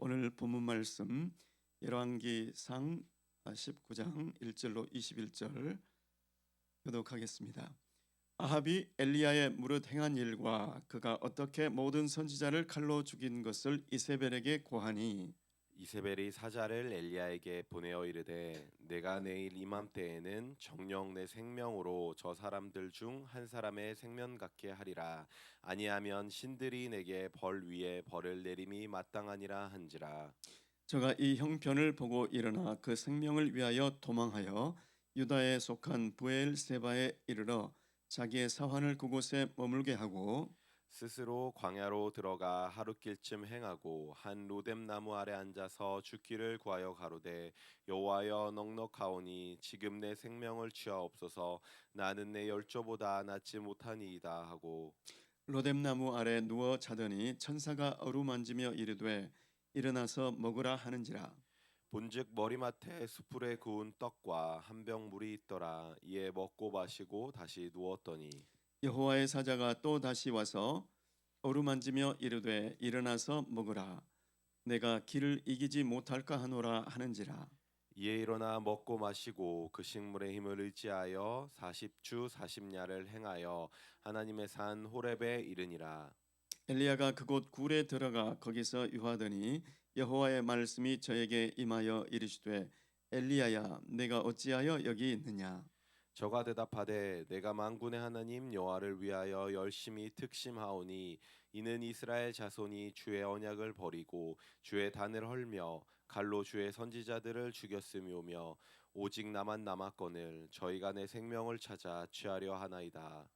오늘 본문 말씀 열왕기상 19장 1절로 21절 교독하겠습니다. 아합이 엘리야의 무릇 행한 일과 그가 어떻게 모든 선지자를 칼로 죽인 것을 이세벨에게 고하니 이세벨이 사자를 엘리야에게 보내어 이르되 내가 내일 이맘때에는 정녕 내 생명으로 저 사람들 중 한 사람의 생면 같게 하리라. 아니하면 신들이 내게 벌 위에 벌을 내림이 마땅하니라 한지라. 저가 이 형편을 보고 일어나 그 생명을 위하여 도망하여 유다에 속한 부엘세바에 이르러 자기의 사환을 그곳에 머물게 하고 스스로 광야로 들어가 하룻길쯤 행하고 한 로뎀 나무 아래 앉아서 죽기를 구하여 가로되 여호와여 넉넉하오니 지금 내 생명을 취하옵소서. 나는 내 열조보다 낫지 못하니이다 하고 로뎀나무 아래 누워 자더니 천사가 어루만지며 이르되 일어나서 먹으라 하는지라. 본즉 머리맡에 수풀에 구운 떡과 한 병 물이 있더라. 이에 먹고 마시고 다시 누웠더니 여호와의 사자가 또 다시 와서 어루만지며 이르되 일어나서 먹으라. 내가 길을 이기지 못할까 하노라 하는지라. 이에 일어나 먹고 마시고 그 식물의 힘을 의지하여 40주 40야를 행하여 하나님의 산 호렙에 이르니라. 엘리야가 그곳 굴에 들어가 거기서 유하더니 여호와의 말씀이 저에게 임하여 이르시되 엘리야야 내가 어찌하여 여기 있느냐. 저가 대답하되 내가 만군의 하나님 여호와를 위하여 열심히 특심하오니 이는 이스라엘 자손이 주의 언약을 버리고 주의 단을 헐며 칼로 주의 선지자들을 죽였음이오며 오직 나만 남았거늘 저희가 내 생명을 찾아 취하려 하나이다.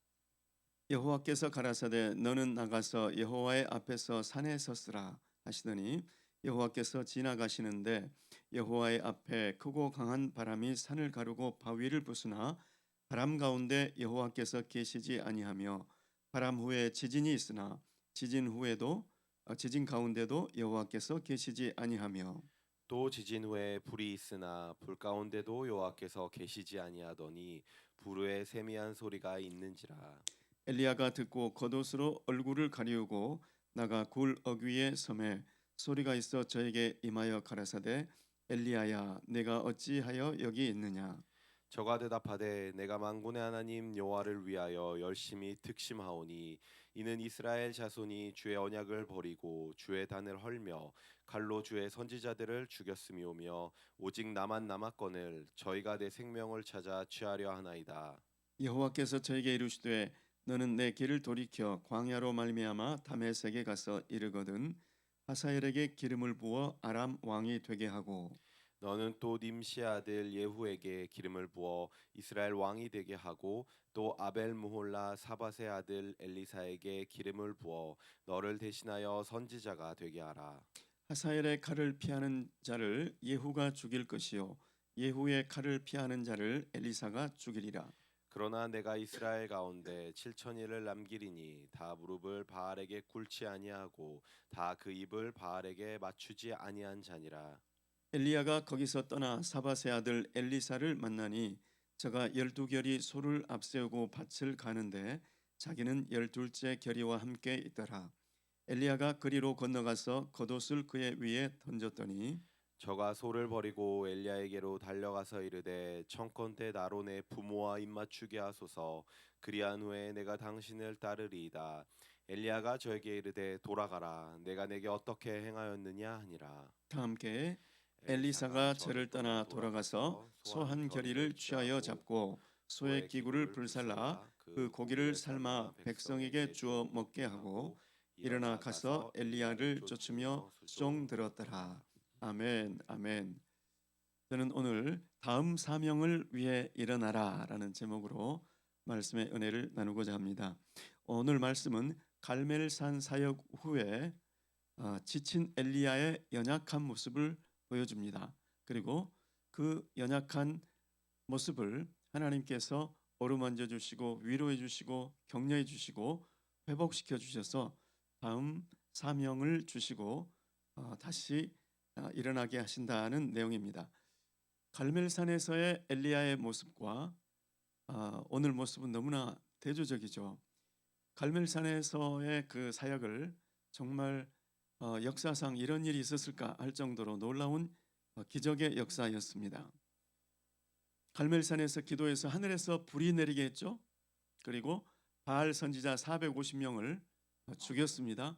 여호와께서 가라사대 너는 나가서 여호와의 앞에서 산에 섰으라 하시더니 여호와께서 지나가시는데 여호와의 앞에 크고 강한 바람이 산을 가르고 바위를 부수나 바람 가운데 여호와께서 계시지 아니하며 바람 후에 지진이 있으나 지진 가운데도 여호와께서 계시지 아니하며 또 지진 후에 불이 있으나 불 가운데도 여호와께서 계시지 아니하더니 불 후에 세미한 소리가 있는지라. 엘리야가 듣고 겉옷으로 얼굴을 가리우고 나가 굴 어귀에 섬에 소리가 있어 저에게 임하여 가라사대 엘리야야 내가 어찌하여 여기 있느냐. 저가 대답하되 내가 만군의 하나님 여호와를 위하여 열심히 특심하오니 이는 이스라엘 자손이 주의 언약을 버리고 주의 단을 헐며 칼로 주의 선지자들을 죽였음이오며 오직 나만 남았거늘 저희가 내 생명을 찾아 취하려 하나이다. 여호와께서 저에게 이르시되 너는 내 길을 돌이켜 광야로 말미암아 다메섹에 가서 이르거든 하사엘에게 기름을 부어 아람 왕이 되게 하고 너는 또 님시 아들 예후에게 기름을 부어 이스라엘 왕이 되게 하고 또 아벨 무홀라 사밧의 아들 엘리사에게 기름을 부어 너를 대신하여 선지자가 되게 하라. 하사엘의 칼을 피하는 자를 예후가 죽일 것이요 예후의 칼을 피하는 자를 엘리사가 죽이리라. 그러나 내가 이스라엘 가운데 7천일을 남기리니 다 무릎을 바알에게 꿇지 아니하고 다 그 입을 바알에게 맞추지 아니한 자니라. 엘리야가 거기서 떠나 사밧의 아들 엘리사를 만나니 저가 12결이 소를 앞세우고 밭을 가는데 자기는 12째 결이와 함께 있더라. 엘리야가 그리로 건너가서 겉옷을 그의 위에 던졌더니 저가 소를 버리고 엘리야에게로 달려가서 이르되 청컨대 나로 내 부모와 입맞추게 하소서. 그리한 후에 내가 당신을 따르리이다. 엘리야가 저에게 이르되 돌아가라. 내가 내게 어떻게 행하였느냐 하니라. 다 함께 엘리사가 엘리사가 저를 저를 떠나 떠나 돌아가서 돌아가서 소 소한 한 결의를 결의를 취하여 취하고 잡고 소의 소의 기구를 기구를 불살라 불살라 그 그 고기를 고기를 삶아 삶아 백성에게 백성에게 주어 주어 먹게 먹게 하고 하고 일어나 일어나 가서 가서 엘리야를 엘리야를 쫓으며 쫓으며 수종 수종 들었더라. 들었더라. 아멘 아멘. 저는 오늘 다음 사명을 위해 일어나라라는 제목으로 말씀의 은혜를 나누고자 합니다. 오늘 말씀은 갈멜산 사역 후에 지친 엘리야의 연약한 모습을 보여줍니다. 그리고 그 연약한 모습을 하나님께서 어루만져 주시고 위로해 주시고 격려해 주시고 회복시켜 주셔서 다음 사명을 주시고 다시 일어나게 하신다는 내용입니다. 갈멜산에서의 엘리야의 모습과 오늘 모습은 너무나 대조적이죠. 갈멜산에서의 그 사역을 정말 역사상 이런 일이 있었을까 할 정도로 놀라운 기적의 역사였습니다. 갈멜산에서 기도해서 하늘에서 불이 내리게 했죠. 그리고 바알 선지자 450명을 죽였습니다.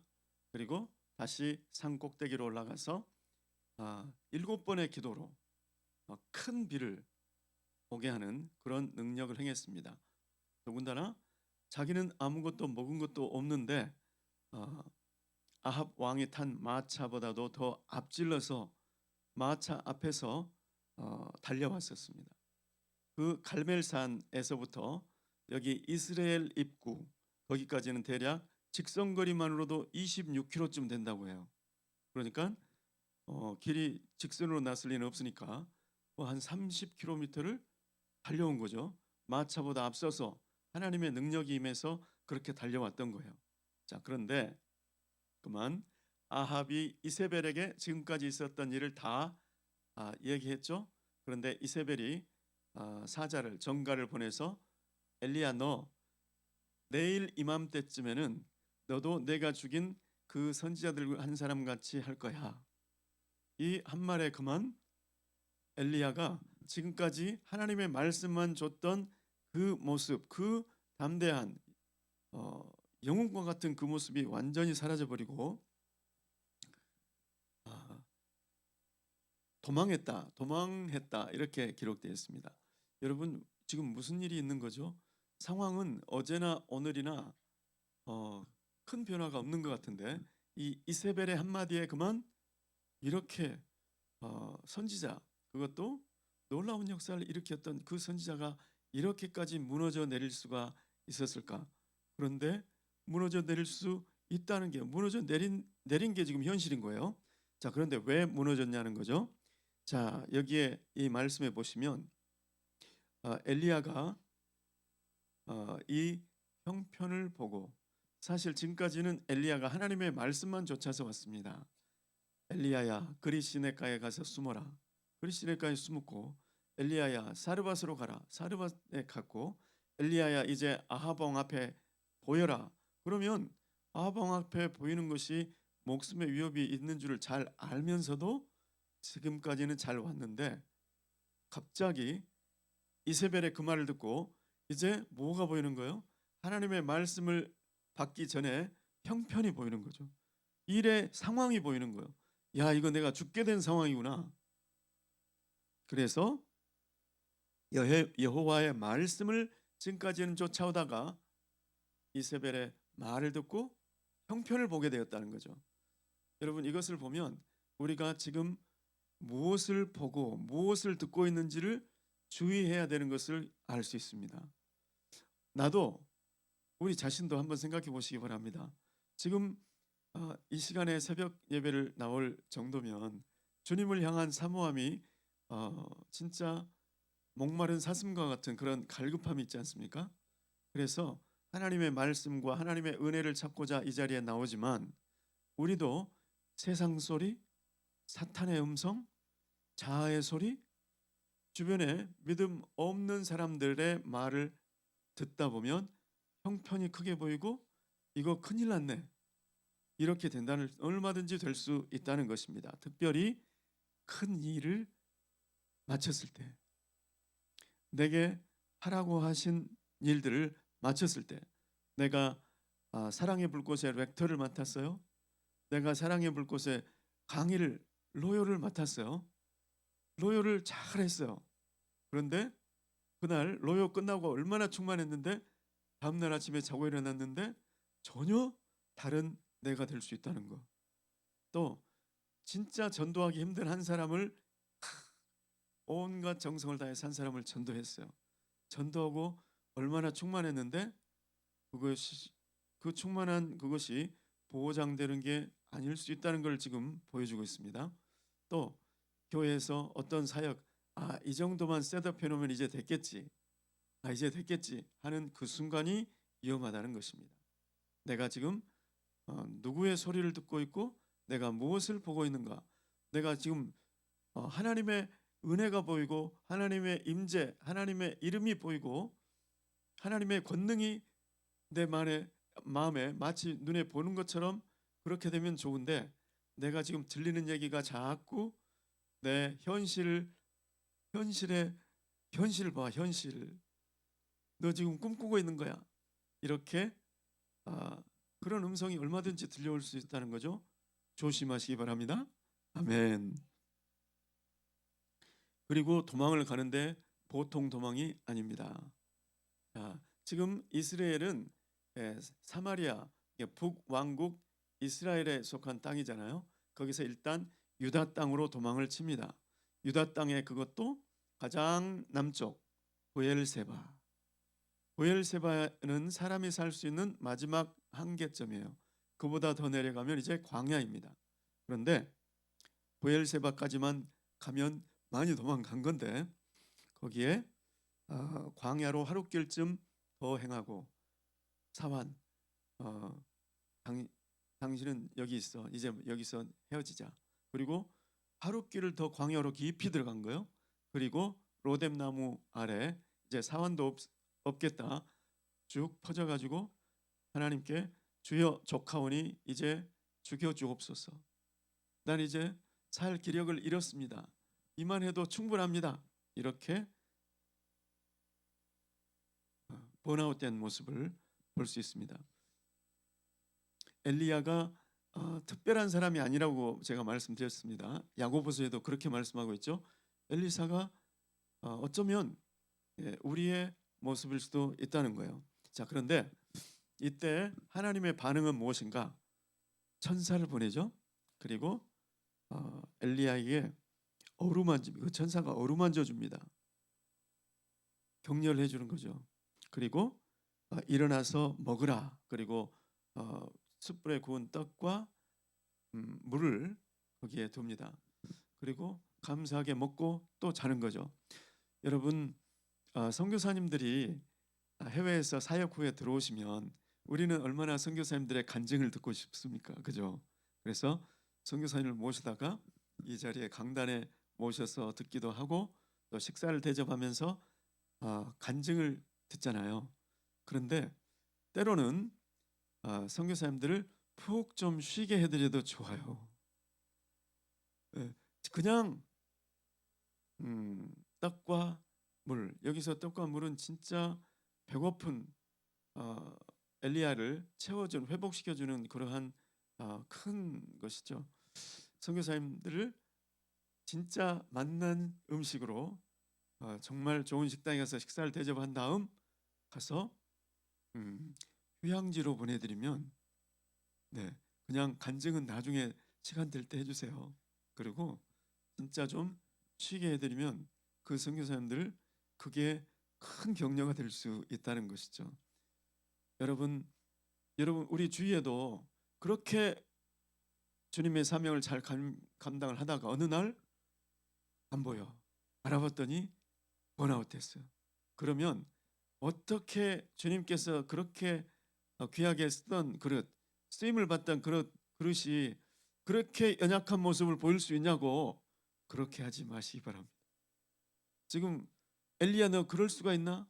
그리고 다시 산 꼭대기로 올라가서 7번의 기도로 큰 비를 오게 하는 그런 능력을 행했습니다. 더군다나 자기는 아무것도 먹은 것도 없는데 아합 왕이 탄 마차보다도 더 앞질러서 마차 앞에서 달려왔었습니다. 그 갈멜산에서부터 여기 이스라엘 입구 거기까지는 대략 직선거리만으로도 26km쯤 된다고 해요. 그러니까 길이 직선으로 났을 리는 없으니까 한 30km를 달려온 거죠. 마차보다 앞서서 하나님의 능력이 임해서 그렇게 달려왔던 거예요. 자, 그런데 그만 아합이 이세벨에게 지금까지 있었던 일을 다 얘기했죠. 그런데 이세벨이 사자를 정가를 보내서 엘리야, 너 내일 이맘때쯤에는 너도 내가 죽인 그 선지자들 한 사람 같이 할 거야. 이 한 말에 그만 엘리야가 지금까지 하나님의 말씀만 줬던 그 모습, 그 담대한 영웅과 같은 그 모습이 완전히 사라져 버리고 도망했다 이렇게 기록되어 있습니다. 여러분, 지금 무슨 일이 있는 거죠? 상황은 어제나 오늘이나 큰 변화가 없는 것 같은데 이 이세벨의 한마디에 그만 이렇게 선지자, 그것도 놀라운 역사를 일으켰던 그 선지자가 이렇게까지 무너져 내릴 수가 있었을까? 그런데 무너져 내릴 수 있다는 게 무너져 내린 게 지금 현실인 거예요. 자, 그런데 왜 무너졌냐는 거죠. 자, 여기에 이 말씀에 보시면 엘리야가 이 형편을 보고, 사실 지금까지는 엘리야가 하나님의 말씀만 쫓아서 왔습니다. 엘리야야, 그리 시내가에 가서 숨어라. 그리 시내가에 숨었고, 엘리야야, 사르밧으로 가라. 사르밧에 갔고, 엘리야야, 이제 아합 왕 앞에 보여라. 그러면 아합 왕 앞에 보이는 것이 목숨의 위협이 있는 줄을 잘 알면서도 지금까지는 잘 왔는데 갑자기 이세벨의 그 말을 듣고 이제 뭐가 보이는 거예요? 하나님의 말씀을 받기 전에 형편이 보이는 거죠. 일의 상황이 보이는 거예요. 야, 이거 내가 죽게 된 상황이구나. 그래서 여호와의 말씀을 지금까지는 쫓아오다가 이세벨의 말을 듣고 형편을 보게 되었다는 거죠. 여러분, 이것을 보면 우리가 지금 무엇을 보고 무엇을 듣고 있는지를 주의해야 되는 것을 알 수 있습니다. 나도 우리 자신도 한번 생각해 보시기 바랍니다. 지금 이 시간에 새벽 예배를 나올 정도면 주님을 향한 사모함이 진짜 목마른 사슴과 같은 그런 갈급함이 있지 않습니까? 그래서 하나님의 말씀과 하나님의 은혜를 찾고자 이 자리에 나오지만 우리도 세상 소리, 사탄의 음성, 자아의 소리, 주변에 믿음 없는 사람들의 말을 듣다 보면 형편이 크게 보이고 이거 큰일 났네, 이렇게 된다는, 얼마든지 될 수 있다는 것입니다. 특별히 큰 일을 마쳤을 때, 내게 하라고 하신 일들을 마쳤을 때, 내가 사랑의 불꽃의 렉터를 맡았어요. 내가 사랑의 불꽃의 강의를, 로요를 맡았어요. 로요를 잘했어요. 그런데 그날 로요 끝나고 얼마나 충만했는데 다음날 아침에 자고 일어났는데 전혀 다른 내가 될 수 있다는 거. 또 진짜 전도하기 힘든 한 사람을 온갖 정성을 다해서 한 사람을 전도했어요. 전도하고 얼마나 충만했는데 그것이, 그 충만한 그것이 보장되는 게 아닐 수 있다는 걸 지금 보여주고 있습니다. 또 교회에서 어떤 사역, 이 정도만 셋업해 놓으면 이제 됐겠지, 이제 됐겠지 하는 그 순간이 위험하다는 것입니다. 내가 지금 누구의 소리를 듣고 있고 내가 무엇을 보고 있는가? 내가 지금 하나님의 은혜가 보이고 하나님의 임재, 하나님의 이름이 보이고 하나님의 권능이 내 마음에 마치 눈에 보는 것처럼 그렇게 되면 좋은데 내가 지금 들리는 얘기가 자꾸 내 현실의 현실 봐, 현실. 너 지금 꿈꾸고 있는 거야. 이렇게 그런 음성이 얼마든지 들려올 수 있다는 거죠. 조심하시기 바랍니다. 아멘. 그리고 도망을 가는데 보통 도망이 아닙니다. 자, 지금 이스라엘은 사마리아 북왕국 이스라엘에 속한 땅이잖아요. 거기서 일단 유다 땅으로 도망을 칩니다. 유다 땅에 그것도 가장 남쪽 브엘세바. 브엘세바는 사람이 살 수 있는 마지막 한계점이에요. 그보다 더 내려가면 이제 광야입니다. 그런데 브엘세바까지만 가면 많이 도망간 건데 거기에 광야로 하루길쯤 더 행하고 사환 당신은 여기 있어. 이제 여기서 헤어지자. 그리고 하루길을 더 광야로 깊이 들어간 거예요. 그리고 로뎀나무 아래 이제 사환도 없겠다. 쭉 퍼져가지고 하나님께 주여 조카오니 이제 죽여주옵소서. 난 이제 살 기력을 잃었습니다. 이만해도 충분합니다. 이렇게 번아웃된 모습을 볼 수 있습니다. 엘리야가 특별한 사람이 아니라고 제가 말씀드렸습니다. 야고보서에도 그렇게 말씀하고 있죠. 엘리사가 어쩌면 우리의 모습일 수도 있다는 거예요. 자, 그런데 이때 하나님의 반응은 무엇인가? 천사를 보내죠. 그리고 엘리야에게 그 천사가 어루만져 줍니다. 격려를 해주는 거죠. 그리고 일어나서 먹으라. 그리고 숯불에 구운 떡과 물을 거기에 둡니다. 그리고 감사하게 먹고 또 자는 거죠. 여러분, 선교사님들이 해외에서 사역 후에 들어오시면 우리는 얼마나 선교사님들의 간증을 듣고 싶습니까? 그죠? 그래서 선교사님을 모시다가 이 자리에 강단에 모셔서 듣기도 하고 또 식사를 대접하면서 간증을 듣잖아요. 그런데 때로는 선교사님들을 푹 좀 쉬게 해드려도 좋아요. 그냥 떡과 물, 여기서 떡과 물은 진짜 배고픈 엘리야를 채워준, 회복시켜주는 그러한 큰 것이죠. 선교사님들을 진짜 맛난 음식으로 정말 좋은 식당에 가서 식사를 대접한 다음 가서 휴양지로 보내드리면 그냥 간증은 나중에 시간 될 때 해주세요. 그리고 진짜 좀 쉬게 해드리면 그 선교사님들 그게 큰 격려가 될 수 있다는 것이죠. 여러분 우리 주위에도 그렇게 주님의 사명을 잘 감당을 하다가 어느 날 안 보여. 알아봤더니 번아웃했어요. 그러면 어떻게 주님께서 그렇게 귀하게 쓰던 그릇, 쓰임을 받던 그릇이 그렇게 연약한 모습을 보일 수 있냐고. 그렇게 하지 마시기 바랍니다. 지금 엘리야, 너 그럴 수가 있나?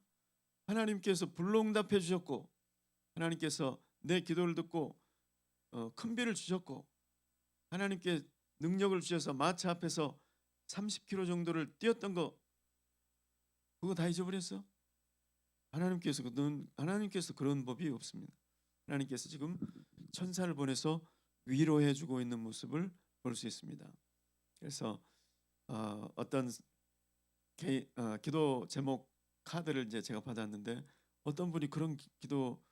하나님께서 불로응답해 주셨고 하나님께서 내 기도를 듣고 큰 비를 주셨고 하나님께 능력을 주셔서 마차 앞에서 30km 정도를 뛰었던 거 그거 다 잊어버렸어? 하나님께서 그런 법이 없습니다. 하나님께서 지금 천사를 보내서 위로해 주고 있는 모습을 볼 수 있습니다. 그래서 어떤 기도 제목 카드를 이제 제가 받았는데 어떤 분이 그런 기도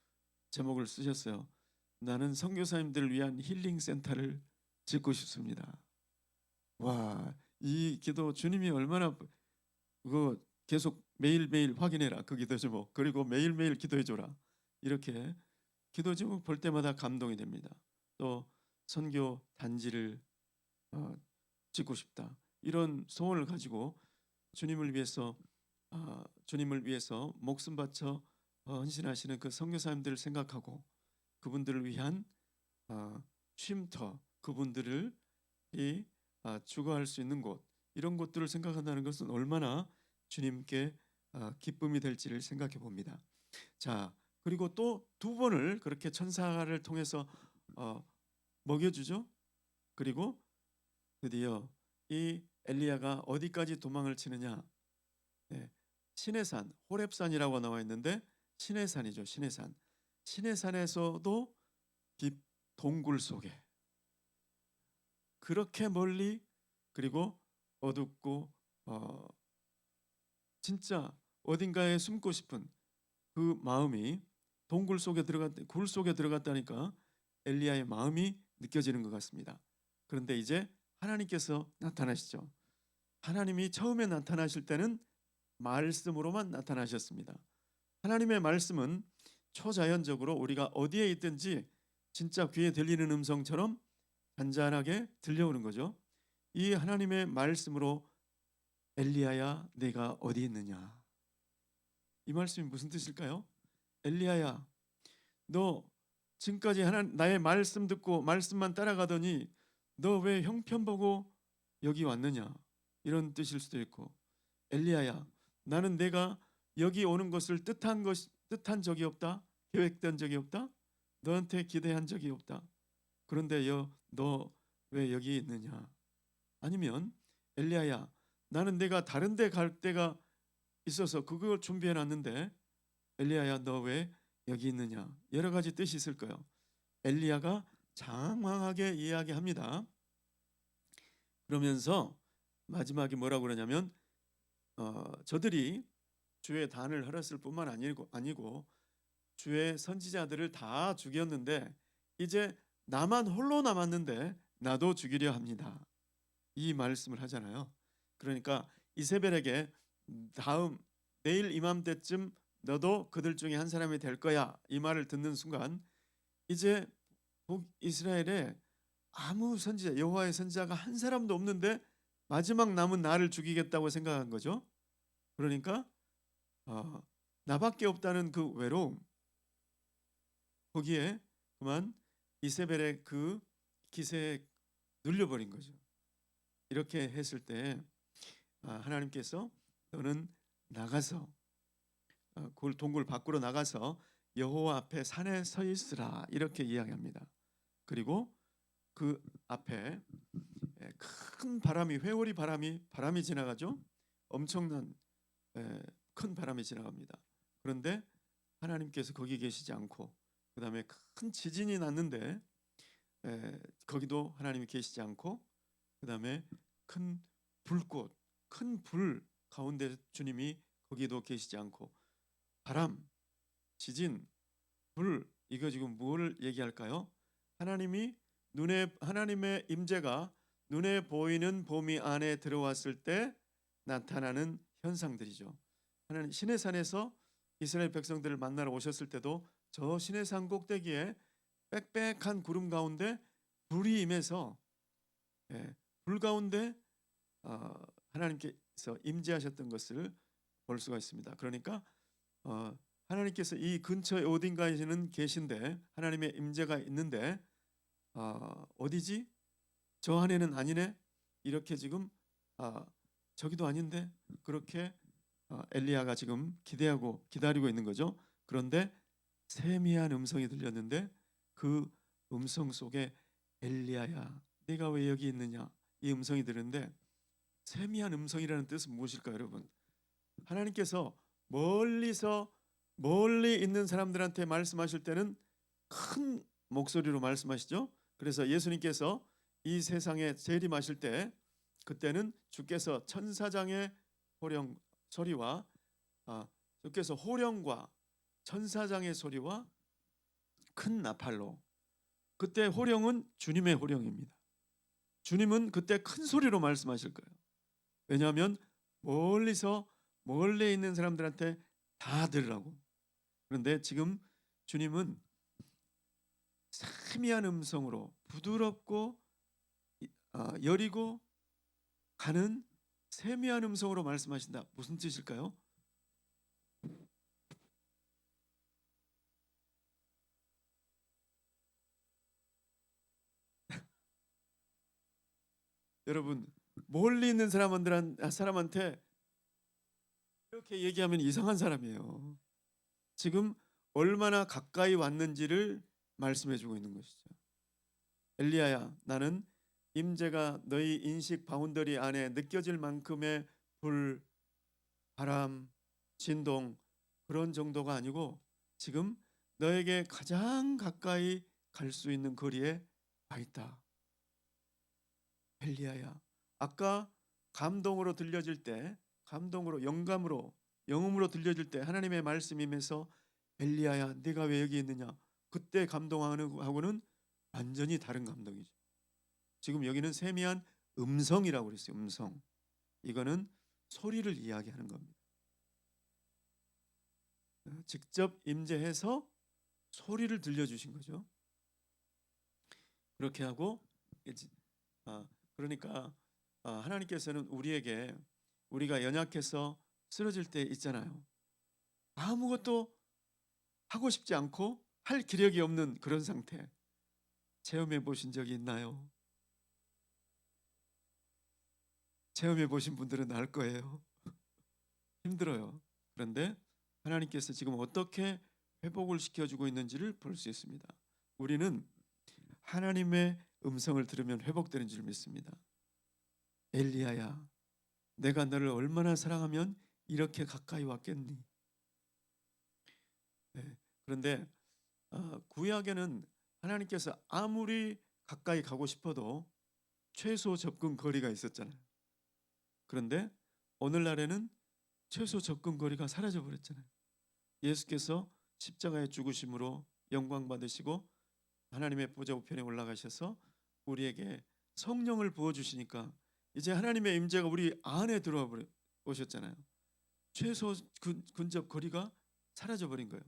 제목을 쓰셨어요. 나는 선교사님들을 위한 힐링 센터를 짓고 싶습니다. 와, 이 기도 주님이 얼마나 그거 계속 매일매일 확인해라. 그 기도 제목. 그리고 매일매일 기도해 줘라. 이렇게 기도 제목 볼 때마다 감동이 됩니다. 또 선교 단지를 짓고 싶다. 이런 소원을 가지고 주님을 위해서 목숨 바쳐 헌신하시는 그 선교사님들을 생각하고 그분들을 위한 쉼터, 그분들을 주거할 수 있는 곳, 이런 곳들을 생각한다는 것은 얼마나 주님께 기쁨이 될지를 생각해 봅니다. 자, 그리고 또 두 번을 그렇게 천사를 통해서 먹여주죠. 그리고 드디어 이 엘리야가 어디까지 도망을 치느냐? 예, 시내산, 호렙산이라고 나와 있는데 시내산이죠. 시내산. 시내산에서도 깊 동굴 속에 그렇게 멀리, 그리고 어둡고 진짜 어딘가에 숨고 싶은 그 마음이 동굴 속에 굴 속에 들어갔다니까 엘리야의 마음이 느껴지는 것 같습니다. 그런데 이제 하나님께서 나타나시죠. 하나님이 처음에 나타나실 때는 말씀으로만 나타나셨습니다. 하나님의 말씀은 초자연적으로 우리가 어디에 있든지 진짜 귀에 들리는 음성처럼 잔잔하게 들려오는 거죠. 이 하나님의 말씀으로 엘리야야 내가 어디 있느냐, 이 말씀이 무슨 뜻일까요? 엘리야야 너 지금까지 나의 말씀 듣고 말씀만 따라가더니 너 왜 형편 보고 여기 왔느냐, 이런 뜻일 수도 있고, 엘리야야 나는 내가 여기 오는 것을 뜻한 적이 없다, 계획된 적이 없다, 너한테 기대한 적이 없다. 그런데 너 왜 여기 있느냐? 아니면 엘리야야 나는 내가 다른 데 갈 데가 있어서 그걸 준비해 놨는데 엘리야야 너 왜 여기 있느냐? 여러 가지 뜻이 있을 거예요. 엘리야가 장황하게 이야기합니다. 그러면서 마지막에 뭐라고 그러냐면 저들이 주의 단을 헐었을 뿐만 아니고 주의 선지자들을 다 죽였는데 이제 나만 홀로 남았는데 나도 죽이려 합니다. 이 말씀을 하잖아요. 그러니까 이세벨에게 다음 내일 이맘때쯤 너도 그들 중에 한 사람이 될 거야, 이 말을 듣는 순간 이제 북이스라엘에 아무 선지자, 여호와의 선지자가 한 사람도 없는데 마지막 남은 나를 죽이겠다고 생각한 거죠. 그러니까 나밖에 없다는 그 외로움, 거기에 그만 이세벨의 그 기세에 눌려버린 거죠. 이렇게 했을 때 하나님께서 너는 나가서 동굴 밖으로 나가서 여호와 앞에 산에 서 있으라, 이렇게 이야기합니다. 그리고 그 앞에 큰 바람이, 회오리 바람이 지나가죠. 엄청난 큰 바람이 지나갑니다. 그런데 하나님께서 거기 계시지 않고 그 다음에 큰 지진이 났는데 거기도 하나님이 계시지 않고 그 다음에 큰 불꽃, 큰 불 가운데 주님이 거기도 계시지 않고 바람, 지진, 불, 이거 지금 뭘 얘기할까요? 하나님의 임재가 눈에 보이는 범위 안에 들어왔을 때 나타나는 현상들이죠. 하나님 시내산에서 이스라엘 백성들을 만나러 오셨을 때도 저 시내산 꼭대기에 빽빽한 구름 가운데 불이 임해서 불 가운데 하나님께서 임재하셨던 것을 볼 수가 있습니다. 그러니까 하나님께서 이 근처에 어딘가에는 계신데 하나님의 임재가 있는데 어디지? 저 안에는 아니네. 이렇게 지금 저기도 아닌데, 그렇게 엘리야가 지금 기대하고 기다리고 있는 거죠. 그런데 세미한 음성이 들렸는데 그 음성 속에 엘리야야 네가 왜 여기 있느냐, 이 음성이 들었는데 세미한 음성이라는 뜻은 무엇일까요, 여러분? 하나님께서 멀리 있는 사람들한테 말씀하실 때는 큰 목소리로 말씀하시죠. 그래서 예수님께서 이 세상에 재림하실 때 그때는 주께서 천사장의 호령 소리와 주께서 호령과 천사장의 소리와 큰 나팔로, 그때 호령은 주님의 호령입니다. 주님은 그때 큰 소리로 말씀하실 거예요. 왜냐하면 멀리 있는 사람들한테 다 들으라고. 그런데 지금 주님은 세미한 음성으로 부드럽고 여리고 가는 세미한 음성으로 말씀하신다. 무슨 뜻일까요? 여러분, 멀리 있는 사람한테 이렇게 얘기하면 이상한 사람이에요. 지금 얼마나 가까이 왔는지를 말씀해주고 있는 것이죠. 엘리야야 나는 임재가 너희 인식 바운더리 안에 느껴질 만큼의 불, 바람, 진동 그런 정도가 아니고 지금 너에게 가장 가까이 갈 수 있는 거리에 와 있다. 엘리야야. 아까 감동으로 들려질 때, 감동으로 영감으로 영음으로 들려질 때 하나님의 말씀이면서 엘리야야, 네가 왜 여기 있느냐? 그때 감동하는 하고는 완전히 다른 감동이죠. 지금 여기는 세미한 음성이라고 그랬어요. 음성. 이거는 소리를 이야기하는 겁니다. 직접 임재해서 소리를 들려주신 거죠. 그렇게 하고 그러니까 하나님께서는 우리에게 우리가 연약해서 쓰러질 때 있잖아요. 아무것도 하고 싶지 않고 할 기력이 없는 그런 상태 체험해 보신 적이 있나요? 체험해 보신 분들은 알 거예요. 힘들어요. 그런데 하나님께서 지금 어떻게 회복을 시켜주고 있는지를 볼 수 있습니다. 우리는 하나님의 음성을 들으면 회복되는 줄 믿습니다. 엘리야야, 내가 너를 얼마나 사랑하면 이렇게 가까이 왔겠니? 네. 그런데 구약에는 하나님께서 아무리 가까이 가고 싶어도 최소 접근 거리가 있었잖아요. 그런데 오늘날에는 최소 접근 거리가 사라져 버렸잖아요. 예수께서 십자가의 죽으심으로 영광 받으시고 하나님의 보좌 우편에 올라가셔서 우리에게 성령을 부어 주시니까 이제 하나님의 임재가 우리 안에 들어와 오셨잖아요. 최소 근접 거리가 사라져 버린 거예요.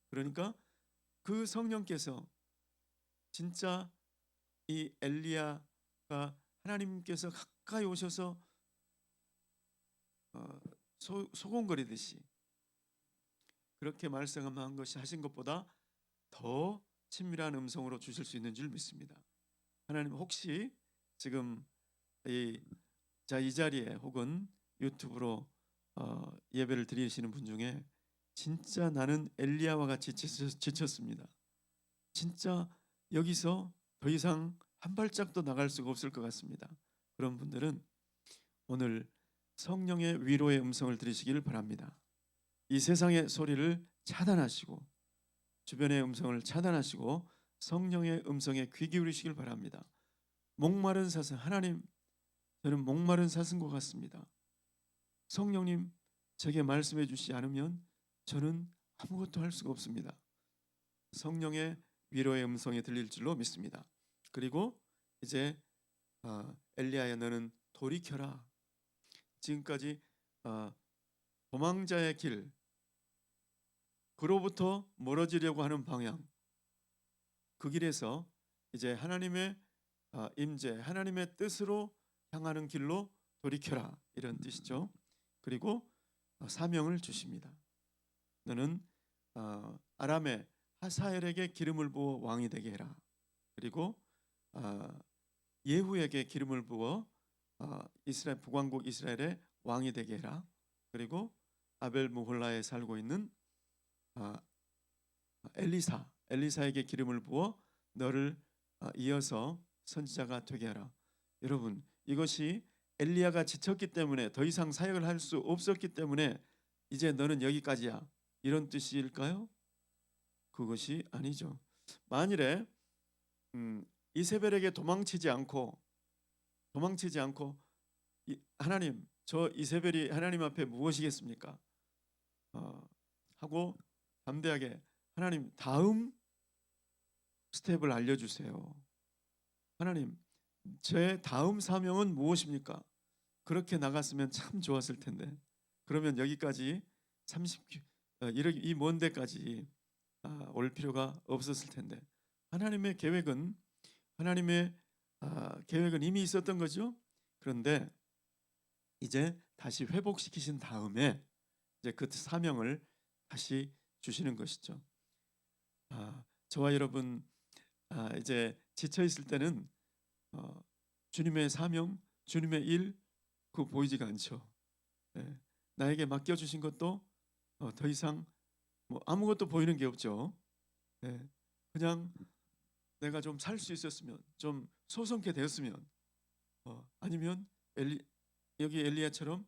그러니까 그 성령께서 진짜 이 엘리야가 하나님께서 가까이 오셔서 소곤거리듯이 그렇게 말씀한 것이 하신 것보다 더 친밀한 음성으로 주실 수 있는 줄 믿습니다. 하나님 혹시 지금 이 자리에 혹은 유튜브로 예배를 드리시는 분 중에 진짜 나는 엘리야와 같이 지쳤습니다. 진짜 여기서 더 이상 한 발짝도 나갈 수가 없을 것 같습니다. 그런 분들은 오늘 성령의 위로의 음성을 들으시기를 바랍니다. 이 세상의 소리를 차단하시고 주변의 음성을 차단하시고 성령의 음성에 귀 기울이시길 바랍니다. 목마른 사슴, 하나님, 저는 목마른 사슴과 같습니다. 성령님, 제게 말씀해 주시지 않으면 저는 아무것도 할 수가 없습니다. 성령의 위로의 음성이 들릴 줄로 믿습니다. 그리고 이제 엘리야야, 너는 돌이켜라. 지금까지 도망자의 길, 그로부터 멀어지려고 하는 방향, 그 길에서 이제 하나님의 임재, 하나님의 뜻으로 향하는 길로 돌이켜라, 이런 뜻이죠. 그리고 사명을 주십니다. 너는 아람의 하사엘에게 기름을 부어 왕이 되게 해라. 그리고 예후에게 기름을 부어 이스라엘 북왕국 이스라엘의 왕이 되게 해라. 그리고 아벨 무홀라에 살고 있는 엘리사에게 기름을 부어 너를 이어서 선지자가 되게 하라. 여러분, 이것이 엘리야가 지쳤기 때문에 더 이상 사역을 할 수 없었기 때문에 이제 너는 여기까지야, 이런 뜻일까요? 그것이 아니죠. 만일에 이세벨에게 도망치지 않고 하나님, 저 이세벨이 하나님 앞에 무엇이겠습니까? 하고 담대하게 하나님, 다음 스텝을 알려주세요. 하나님, 제 다음 사명은 무엇입니까? 그렇게 나갔으면 참 좋았을 텐데. 그러면 여기까지 이 먼 데까지 올 필요가 없었을 텐데. 하나님의 계획은 이미 있었던 거죠. 그런데 이제 다시 회복시키신 다음에 이제 그 사명을 다시 주시는 것이죠. 저와 여러분 이제 지쳐 있을 때는 주님의 사명, 주님의 일, 그거 보이지가 않죠. 나에게 맡겨 주신 것도 더 이상 아무것도 보이는 게 없죠. 그냥 내가 좀 살 수 있었으면, 좀 소성케 되었으면, 아니면 여기 엘리야처럼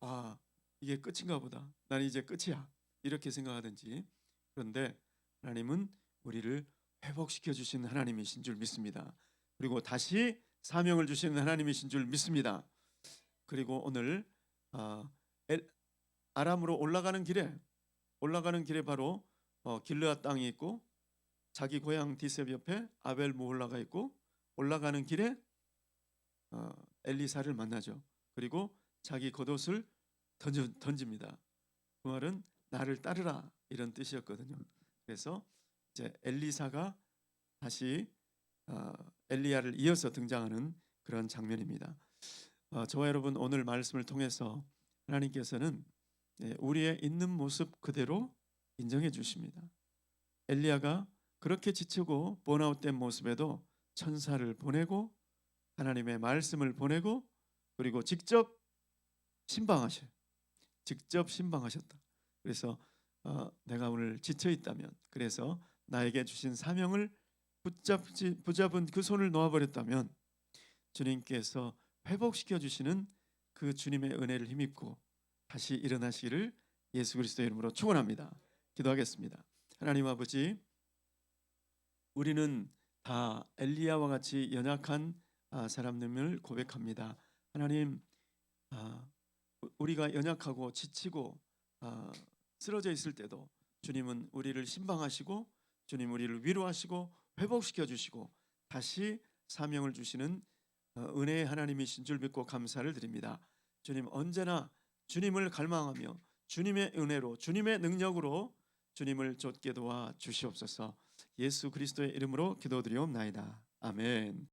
아 이게 끝인가 보다. 나는 이제 끝이야. 이렇게 생각하든지. 그런데 하나님은 우리를 회복시켜 주신 하나님이신 줄 믿습니다. 그리고 다시 사명을 주시는 하나님이신 줄 믿습니다. 그리고 오늘 아, 아람으로 올라가는 길에 바로 길르앗 땅이 있고 자기 고향 디셉 옆에 아벨 모홀라가 있고 올라가는 길에 엘리사를 만나죠. 그리고 자기 겉옷을 던집니다. 그 말은 나를 따르라 이런 뜻이었거든요. 그래서 이제 엘리사가 다시 엘리야를 이어서 등장하는 그런 장면입니다. 저와 여러분 오늘 말씀을 통해서 하나님께서는 우리의 있는 모습 그대로 인정해 주십니다. 엘리야가 그렇게 지치고 번아웃된 모습에도 천사를 보내고 하나님의 말씀을 보내고 그리고 직접 신방하셨다. 그래서 내가 오늘 지쳐 있다면 그래서 나에게 주신 사명을 붙잡은 그 손을 놓아버렸다면 주님께서 회복시켜 주시는 그 주님의 은혜를 힘입고 다시 일어나시기를 예수 그리스도의 이름으로 축원합니다. 기도하겠습니다. 하나님 아버지, 우리는 다 엘리야와 같이 연약한 사람임을 고백합니다. 하나님, 우리가 연약하고 지치고 쓰러져 있을 때도 주님은 우리를 신방하시고 주님 우리를 위로하시고 회복시켜 주시고 다시 사명을 주시는 은혜의 하나님이신 줄 믿고 감사를 드립니다. 주님 언제나 주님을 갈망하며 주님의 은혜로 주님의 능력으로 주님을 좇게 도와 주시옵소서. 예수 그리스도의 이름으로 기도드리옵나이다. 아멘.